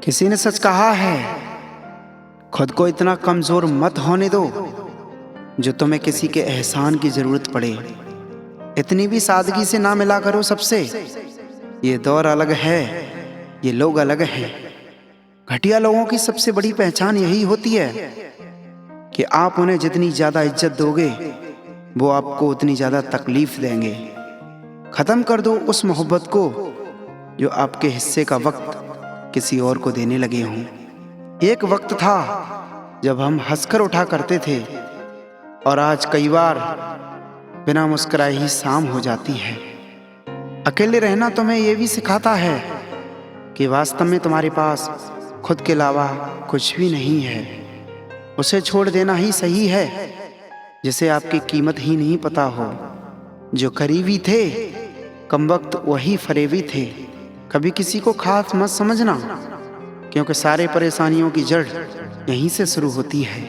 किसी ने सच कहा है, खुद को इतना कमजोर मत होने दो जो तुम्हें किसी के एहसान की जरूरत पड़े। इतनी भी सादगी से ना मिला करो सबसे। ये दौर अलग है, ये लोग अलग हैं। घटिया लोगों की सबसे बड़ी पहचान यही होती है कि आप उन्हें जितनी ज्यादा इज्जत दोगे वो आपको उतनी ज्यादा तकलीफ देंगे। खत्म कर दो उस मोहब्बत को जो आपके हिस्से का वक्त किसी और को देने लगे हों। एक वक्त था जब हम हंसकर उठा करते थे और आज कई बार बिना मुस्कुराए ही शाम हो जाती है। अकेले रहना तुम्हें यह भी सिखाता है कि वास्तव में तुम्हारे पास खुद के अलावा कुछ भी नहीं है। उसे छोड़ देना ही सही है जिसे आपकी कीमत ही नहीं पता हो। जो करीबी थे कमबख्त वही फरेबी थे। कभी किसी को खास मत समझना, क्योंकि सारे परेशानियों की जड़ यहीं से शुरू होती है।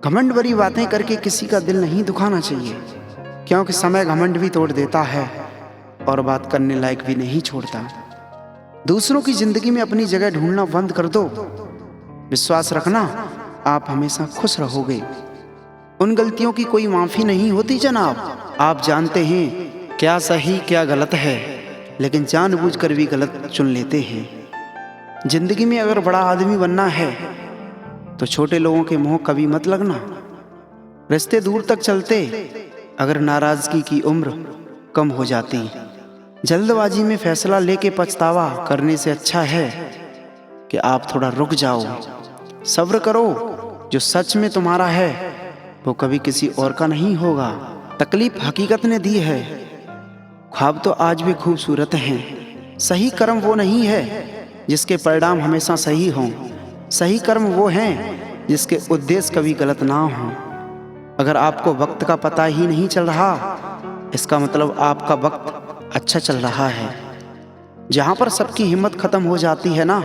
घमंड भरी बातें करके किसी का दिल नहीं दुखाना चाहिए, क्योंकि समय घमंड भी तोड़ देता है और बात करने लायक भी नहीं छोड़ता। दूसरों की जिंदगी में अपनी जगह ढूंढना बंद कर दो। विश्वास रखना, आप हमेशा खुश रहोगे। उन गलतियों की कोई माफी नहीं होती जनाब। आप जानते हैं क्या सही क्या गलत है, लेकिन जानबूझकर भी गलत चुन लेते हैं। जिंदगी में अगर बड़ा आदमी बनना है तो छोटे लोगों के मुंह कभी मत लगना। रिश्ते दूर तक चलते अगर नाराजगी की उम्र कम हो जाती। जल्दबाजी में फैसला लेके पछतावा करने से अच्छा है कि आप थोड़ा रुक जाओ, सब्र करो। जो सच में तुम्हारा है वो कभी किसी और का नहीं होगा। तकलीफ हकीकत ने दी है, ख्वाब तो आज भी खूबसूरत हैं। सही कर्म वो नहीं है जिसके परिणाम हमेशा सही हों। सही कर्म वो हैं जिसके उद्देश्य कभी गलत ना हों। अगर आपको वक्त का पता ही नहीं चल रहा, इसका मतलब आपका वक्त अच्छा चल रहा है। जहाँ पर सबकी हिम्मत खत्म हो जाती है ना,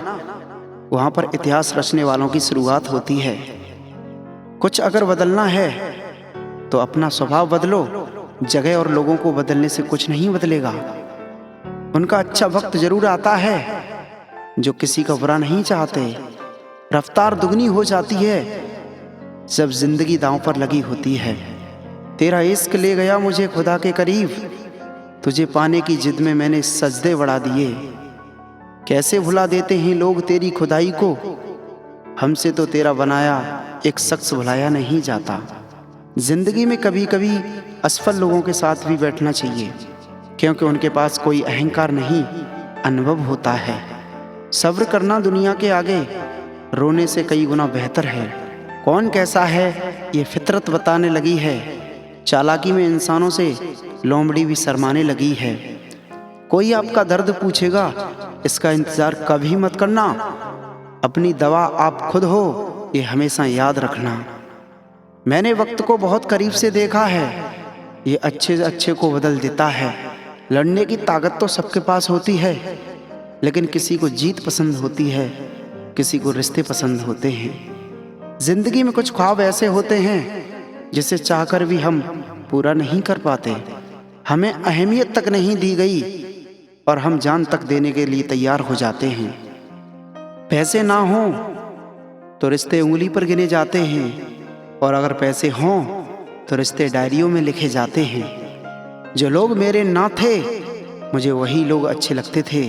वहाँ पर इतिहास रचने वालों की शुरुआत होती है। कुछ अगर बदलना है तो अपना स्वभाव बदलो। जगह और लोगों को बदलने से कुछ नहीं बदलेगा। उनका अच्छा वक्त जरूर आता है जो किसी का बुरा नहीं चाहते। रफ्तार दुगनी हो जाती है जब जिंदगी दांव पर लगी होती है। तेरा इश्क ले गया मुझे खुदा के करीब, तुझे पाने की जिद में मैंने सजदे बढ़ा दिए। कैसे भुला देते हैं लोग तेरी खुदाई को, हमसे तो तेरा बनाया एक शख्स भुलाया नहीं जाता। जिंदगी में कभी कभी असफल लोगों के साथ भी बैठना चाहिए, क्योंकि उनके पास कोई अहंकार नहीं, अनुभव होता है। सब्र करना दुनिया के आगे रोने से कई गुना बेहतर है। कौन कैसा है ये फितरत बताने लगी है। चालाकी में इंसानों से लोमड़ी भी शर्माने लगी है। कोई आपका दर्द पूछेगा, इसका इंतजार कभी मत करना। अपनी दवा आप खुद हो, ये हमेशा याद रखना। मैंने वक्त को बहुत करीब से देखा है, ये अच्छे से अच्छे को बदल देता है। लड़ने की ताकत तो सबके पास होती है, लेकिन किसी को जीत पसंद होती है, किसी को रिश्ते पसंद होते हैं। जिंदगी में कुछ ख्वाब ऐसे होते हैं जिसे चाहकर भी हम पूरा नहीं कर पाते। हमें अहमियत तक नहीं दी गई और हम जान तक देने के लिए तैयार हो जाते हैं। पैसे ना हों तो रिश्ते उंगली पर गिने जाते हैं, और अगर पैसे हों तो रिश्ते डायरियों में लिखे जाते हैं। जो लोग मेरे ना थे मुझे वही लोग अच्छे लगते थे।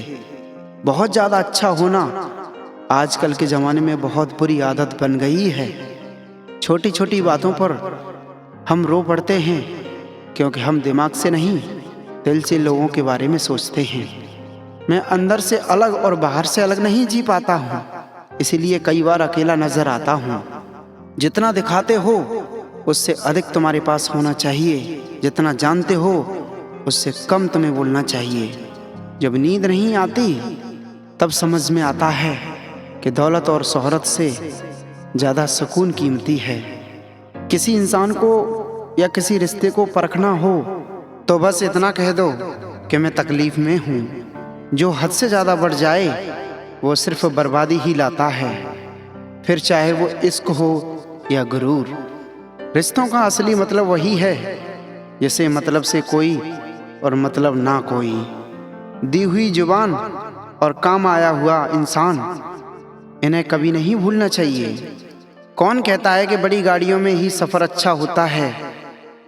बहुत ज़्यादा अच्छा होना आजकल के ज़माने में बहुत बुरी आदत बन गई है। छोटी छोटी बातों पर हम रो पड़ते हैं, क्योंकि हम दिमाग से नहीं दिल से लोगों के बारे में सोचते हैं। मैं अंदर से अलग और बाहर से अलग नहीं जी पाता हूँ, इसीलिए कई बार अकेला नजर आता हूँ। जितना दिखाते हो उससे अधिक तुम्हारे पास होना चाहिए। जितना जानते हो उससे कम तुम्हें बोलना चाहिए। जब नींद नहीं आती तब समझ में आता है कि दौलत और शोहरत से ज़्यादा सुकून कीमती है। किसी इंसान को या किसी रिश्ते को परखना हो तो बस इतना कह दो कि मैं तकलीफ में हूँ। जो हद से ज़्यादा बढ़ जाए वो सिर्फ बर्बादी ही लाता है, फिर चाहे वो इश्क हो या गुरूर। रिश्तों का असली मतलब वही है जिसे मतलब से कोई और मतलब ना कोई। दी हुई जुबान और काम आया हुआ इंसान इन्हें कभी नहीं भूलना चाहिए। कौन कहता है कि बड़ी गाड़ियों में ही सफ़र अच्छा होता है?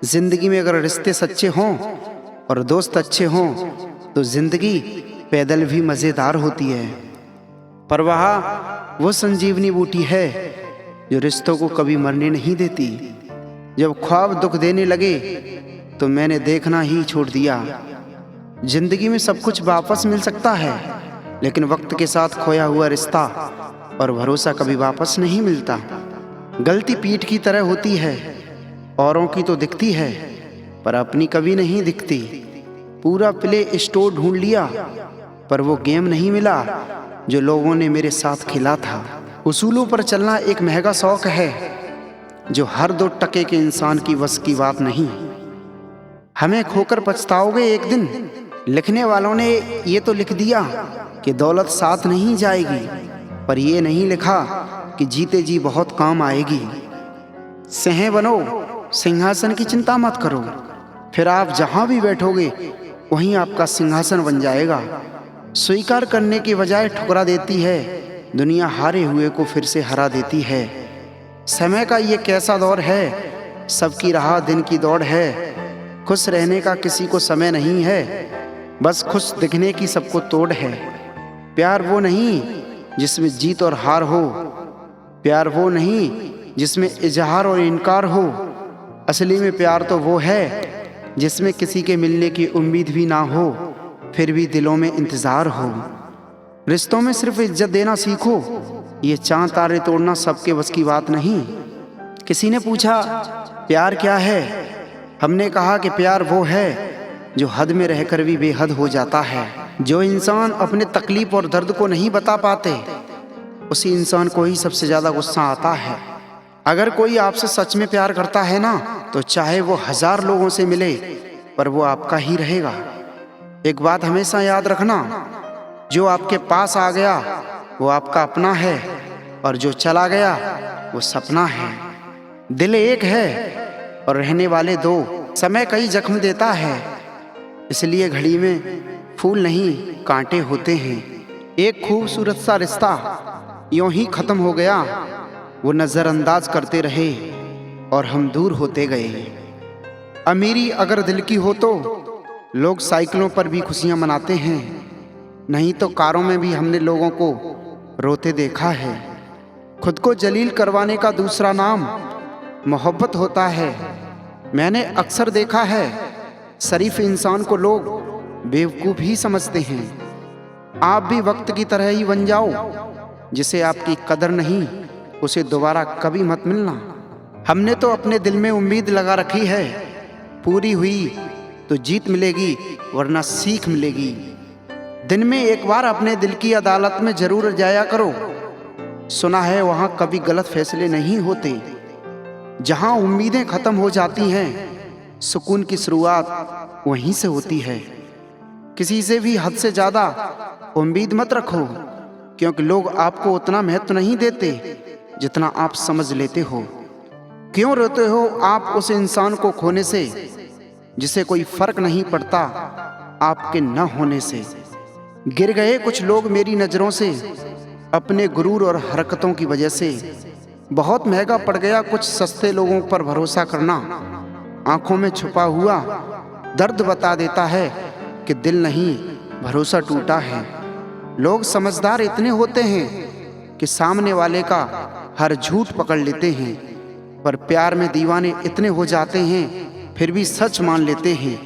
जिंदगी में अगर रिश्ते सच्चे हों और दोस्त अच्छे हों तो जिंदगी पैदल भी मज़ेदार होती है। पर वहाँ वो संजीवनी बूटी है जो रिश्तों को कभी मरने नहीं देती। जब ख्वाब दुख देने लगे तो मैंने देखना ही छोड़ दिया। जिंदगी में सब कुछ वापस मिल सकता है, लेकिन वक्त के साथ खोया हुआ रिश्ता और भरोसा कभी वापस नहीं मिलता। गलती पीठ की तरह होती है, औरों की तो दिखती है पर अपनी कभी नहीं दिखती। पूरा प्ले स्टोर ढूंढ लिया पर वो गेम नहीं मिला जो लोगों ने मेरे साथ खेला था। उसूलों पर चलना एक महंगा शौक है जो हर 2 टके के इंसान की वश की बात नहीं। हमें खोकर पछताओगे एक दिन। लिखने वालों ने ये तो लिख दिया कि दौलत साथ नहीं जाएगी, पर ये नहीं लिखा कि जीते जी बहुत काम आएगी। सिंह बनो, सिंहासन की चिंता मत करो, फिर आप जहां भी बैठोगे वहीं आपका सिंहासन बन जाएगा। स्वीकार करने की बजाय ठुकरा देती है दुनिया, हारे हुए को फिर से हरा देती है। समय का ये कैसा दौर है, सबकी राह दिन की दौड़ है। खुश रहने का किसी को समय नहीं है, बस खुश दिखने की सबको तोड़ है। प्यार वो नहीं जिसमें जीत और हार हो, प्यार वो नहीं जिसमें इजहार और इनकार हो। असली में प्यार तो वो है जिसमें किसी के मिलने की उम्मीद भी ना हो, फिर भी दिलों में इंतज़ार हो। रिश्तों में सिर्फ इज्जत देना सीखो, ये चांद तारे तोड़ना सबके बस की बात नहीं। किसी ने पूछा प्यार क्या है? हमने कहा कि प्यार वो है जो हद में रहकर भी बेहद हो जाता है। जो इंसान अपने तकलीफ और दर्द को नहीं बता पाते, उसी इंसान को ही सबसे ज़्यादा गुस्सा आता है। अगर कोई आपसे सच में प्यार करता है ना, तो चाहे वो 1000 लोगों से मिले पर वो आपका ही रहेगा। एक बात हमेशा याद रखना, जो आपके पास आ गया वो आपका अपना है और जो चला गया वो सपना है। दिल एक है और रहने वाले 2। समय कई जख्म देता है, इसलिए घड़ी में फूल नहीं कांटे होते हैं। एक खूबसूरत सा रिश्ता यूं ही खत्म हो गया, वो नज़रअंदाज करते रहे और हम दूर होते गए। अमीरी अगर दिल की हो तो लोग साइकिलों पर भी खुशियां मनाते हैं, नहीं तो कारों में भी हमने लोगों को रोते देखा है। खुद को जलील करवाने का दूसरा नाम मोहब्बत होता है। मैंने अक्सर देखा है शरीफ इंसान को लोग बेवकूफ़ ही समझते हैं। आप भी वक्त की तरह ही बन जाओ, जिसे आपकी कदर नहीं उसे दोबारा कभी मत मिलना। हमने तो अपने दिल में उम्मीद लगा रखी है, पूरी हुई तो जीत मिलेगी वरना सीख मिलेगी। दिन में एक बार अपने दिल की अदालत में जरूर जाया करो। सुना है वहाँ कभी गलत फैसले नहीं होते। जहाँ उम्मीदें खत्म हो जाती हैं, सुकून की शुरुआत वहीं से होती है। किसी से भी हद से ज़्यादा उम्मीद मत रखो, क्योंकि लोग आपको उतना महत्व नहीं देते जितना आप समझ लेते हो। क्यों रोते हो आप उस इंसान को खोने से जिसे कोई फर्क नहीं पड़ता आपके न होने से। गिर गए कुछ लोग मेरी नज़रों से अपने गुरूर और हरकतों की वजह से। बहुत महंगा पड़ गया कुछ सस्ते लोगों पर भरोसा करना। आंखों में छुपा हुआ दर्द बता देता है कि दिल नहीं भरोसा टूटा है। लोग समझदार इतने होते हैं कि सामने वाले का हर झूठ पकड़ लेते हैं, पर प्यार में दीवाने इतने हो जाते हैं फिर भी सच मान लेते हैं।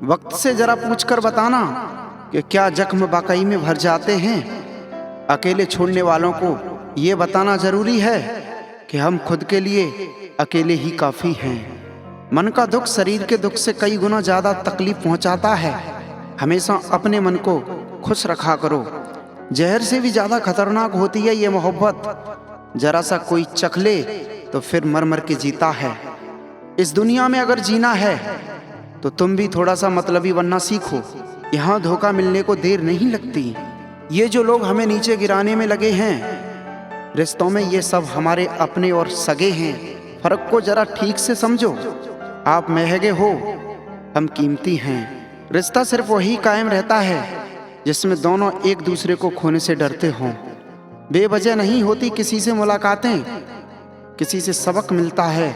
वक्त से जरा पूछकर बताना कि क्या जख्म वाकई में भर जाते हैं। अकेले छोड़ने वालों को ये बताना जरूरी है कि हम खुद के लिए अकेले ही काफ़ी हैं। मन का दुख शरीर के दुख से कई गुना ज़्यादा तकलीफ पहुंचाता है। हमेशा अपने मन को खुश रखा करो। जहर से भी ज़्यादा खतरनाक होती है ये मोहब्बत। जरा सा कोई चख ले तो फिर मर मर के जीता है। इस दुनिया में अगर जीना है तो तुम भी थोड़ा सा मतलबी बनना सीखो। यहाँ धोखा मिलने को देर नहीं लगती। ये जो लोग हमें नीचे गिराने में लगे हैं रिश्तों में, ये सब हमारे अपने और सगे हैं। फर्क को जरा ठीक से समझो। आप महंगे हो, हम कीमती हैं। रिश्ता सिर्फ वही कायम रहता है जिसमें दोनों एक दूसरे को खोने से डरते हों। बेवजह नहीं होती किसी से मुलाकातें, किसी से सबक मिलता है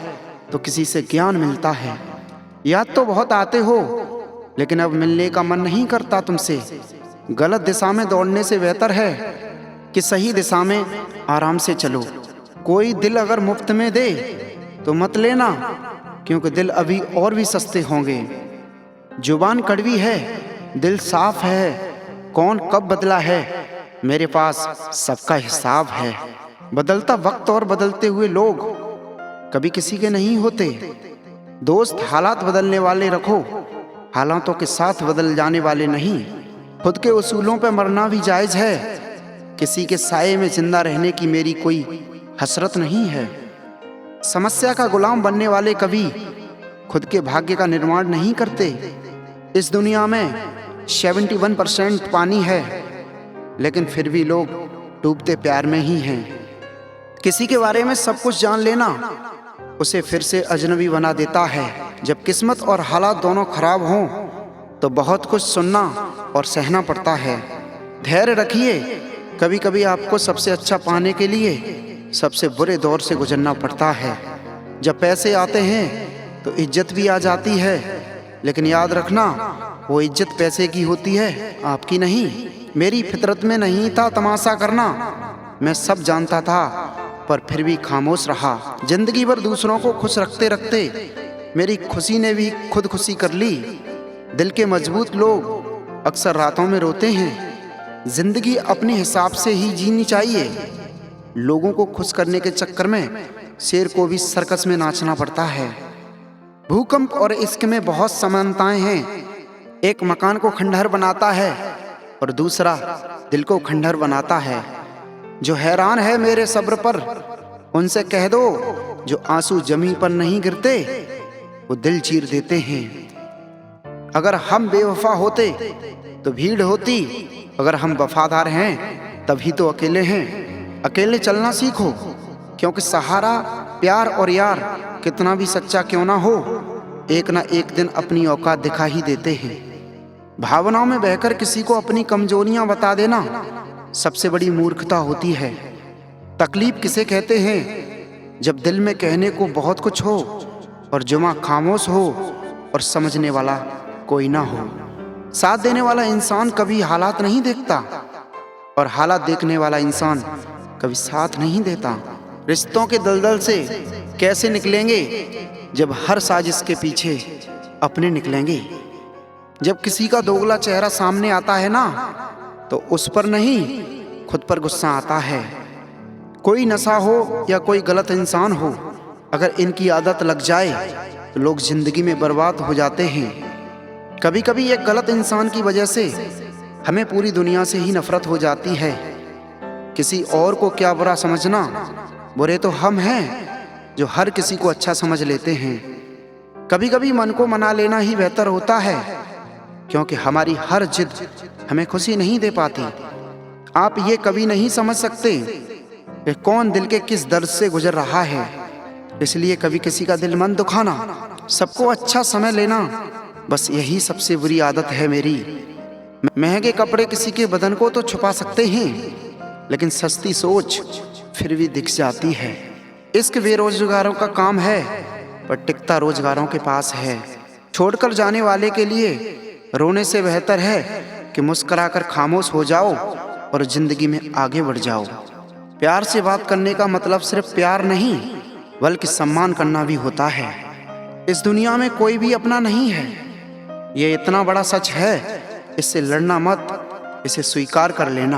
तो किसी से ज्ञान मिलता है। याद तो बहुत आते हो, लेकिन अब मिलने का मन नहीं करता तुमसे। गलत दिशा में दौड़ने से बेहतर है कि सही दिशा में आराम से चलो। कोई दिल अगर मुफ्त में दे तो मत लेना, क्योंकि दिल अभी और भी सस्ते होंगे। जुबान कड़वी है, दिल साफ है, कौन कब बदला है, मेरे पास सबका हिसाब है। बदलता वक्त और बदलते हुए लोग कभी किसी के नहीं होते। दोस्त हालात बदलने वाले रखो, हालातों के साथ बदल जाने वाले नहीं। खुद के उसूलों पर मरना भी जायज है, किसी के साये में जिंदा रहने की मेरी कोई हसरत नहीं है। समस्या का गुलाम बनने वाले कभी खुद के भाग्य का निर्माण नहीं करते। इस दुनिया में 71% पानी है, लेकिन फिर भी लोग डूबते प्यार में ही हैं। किसी के बारे में सब कुछ जान लेना उसे फिर से अजनबी बना देता है। जब किस्मत और हालात दोनों खराब हों तो बहुत कुछ सुनना और सहना पड़ता है। धैर्य रखिए, कभी कभी आपको सबसे अच्छा पाने के लिए सबसे बुरे दौर से गुजरना पड़ता है। जब पैसे आते हैं तो इज्जत भी आ जाती है, लेकिन याद रखना वो इज्जत पैसे की होती है, आपकी नहीं। मेरी फितरत में नहीं था तमाशा करना, मैं सब जानता था पर फिर भी खामोश रहा। जिंदगी भर दूसरों को खुश रखते रखते मेरी खुशी ने भी खुदकुशी कर ली। दिल के मजबूत लोग अक्सर रातों में रोते हैं। जिंदगी अपने हिसाब से ही जीनी चाहिए। लोगों को खुश करने के चक्कर में शेर को भी सर्कस में नाचना पड़ता है। भूकंप और इश्क में बहुत समानताएं हैं। एक मकान को खंडहर बनाता है और दूसरा दिल को खंडहर बनाता है। जो हैरान है मेरे सब्र पर उनसे कह दो, जो आंसू जमीन पर नहीं गिरते वो दिल चीर देते हैं। अगर हम बेवफा होते तो भीड़ होती, अगर हम वफादार हैं तभी तो अकेले हैं। अकेले चलना सीखो, क्योंकि सहारा प्यार और यार कितना भी सच्चा क्यों ना हो, एक ना एक दिन अपनी औकात दिखा ही देते हैं। भावनाओं में बहकर किसी को अपनी कमजोरियां बता देना सबसे बड़ी मूर्खता होती है। तकलीफ किसे कहते हैं? जब दिल में कहने को बहुत कुछ हो और जुमा खामोश हो और समझने वाला कोई ना हो। साथ देने वाला इंसान कभी हालात नहीं देखता और हालात देखने वाला इंसान कभी साथ नहीं देता। रिश्तों के दलदल से कैसे निकलेंगे जब हर साजिश के पीछे अपने निकलेंगे। जब किसी का दोगला चेहरा सामने आता है ना, तो उस पर नहीं खुद पर गुस्सा आता है। कोई नशा हो या कोई गलत इंसान हो, अगर इनकी आदत लग जाए तो लोग जिंदगी में बर्बाद हो जाते हैं। कभी कभी एक गलत इंसान की वजह से हमें पूरी दुनिया से ही नफरत हो जाती है। किसी और को क्या बुरा समझना, बुरे तो हम हैं जो हर किसी को अच्छा समझ लेते हैं। कभी कभी मन को मना लेना ही बेहतर होता है, क्योंकि हमारी हर जिद हमें खुशी नहीं दे पाती। आप ये कभी नहीं समझ सकते कि कौन दिल के किस दर्द से गुजर रहा है, इसलिए कभी किसी का दिल मन दुखाना, सबको अच्छा समय लेना, बस यही सबसे बुरी आदत है मेरी। महंगे कपड़े किसी के बदन को तो छुपा सकते हैं, लेकिन सस्ती सोच फिर भी दिख जाती है। इश्क बेरोजगारों का काम है, पर टिकता रोजगारों के पास है। छोड़कर जाने वाले के लिए रोने से बेहतर है कि मुस्कुराकर खामोश हो जाओ और जिंदगी में आगे बढ़ जाओ। प्यार से बात करने का मतलब सिर्फ प्यार नहीं, बल्कि सम्मान करना भी होता है। इस दुनिया में कोई भी अपना नहीं है, ये इतना बड़ा सच है। इससे लड़ना मत, इसे स्वीकार कर लेना।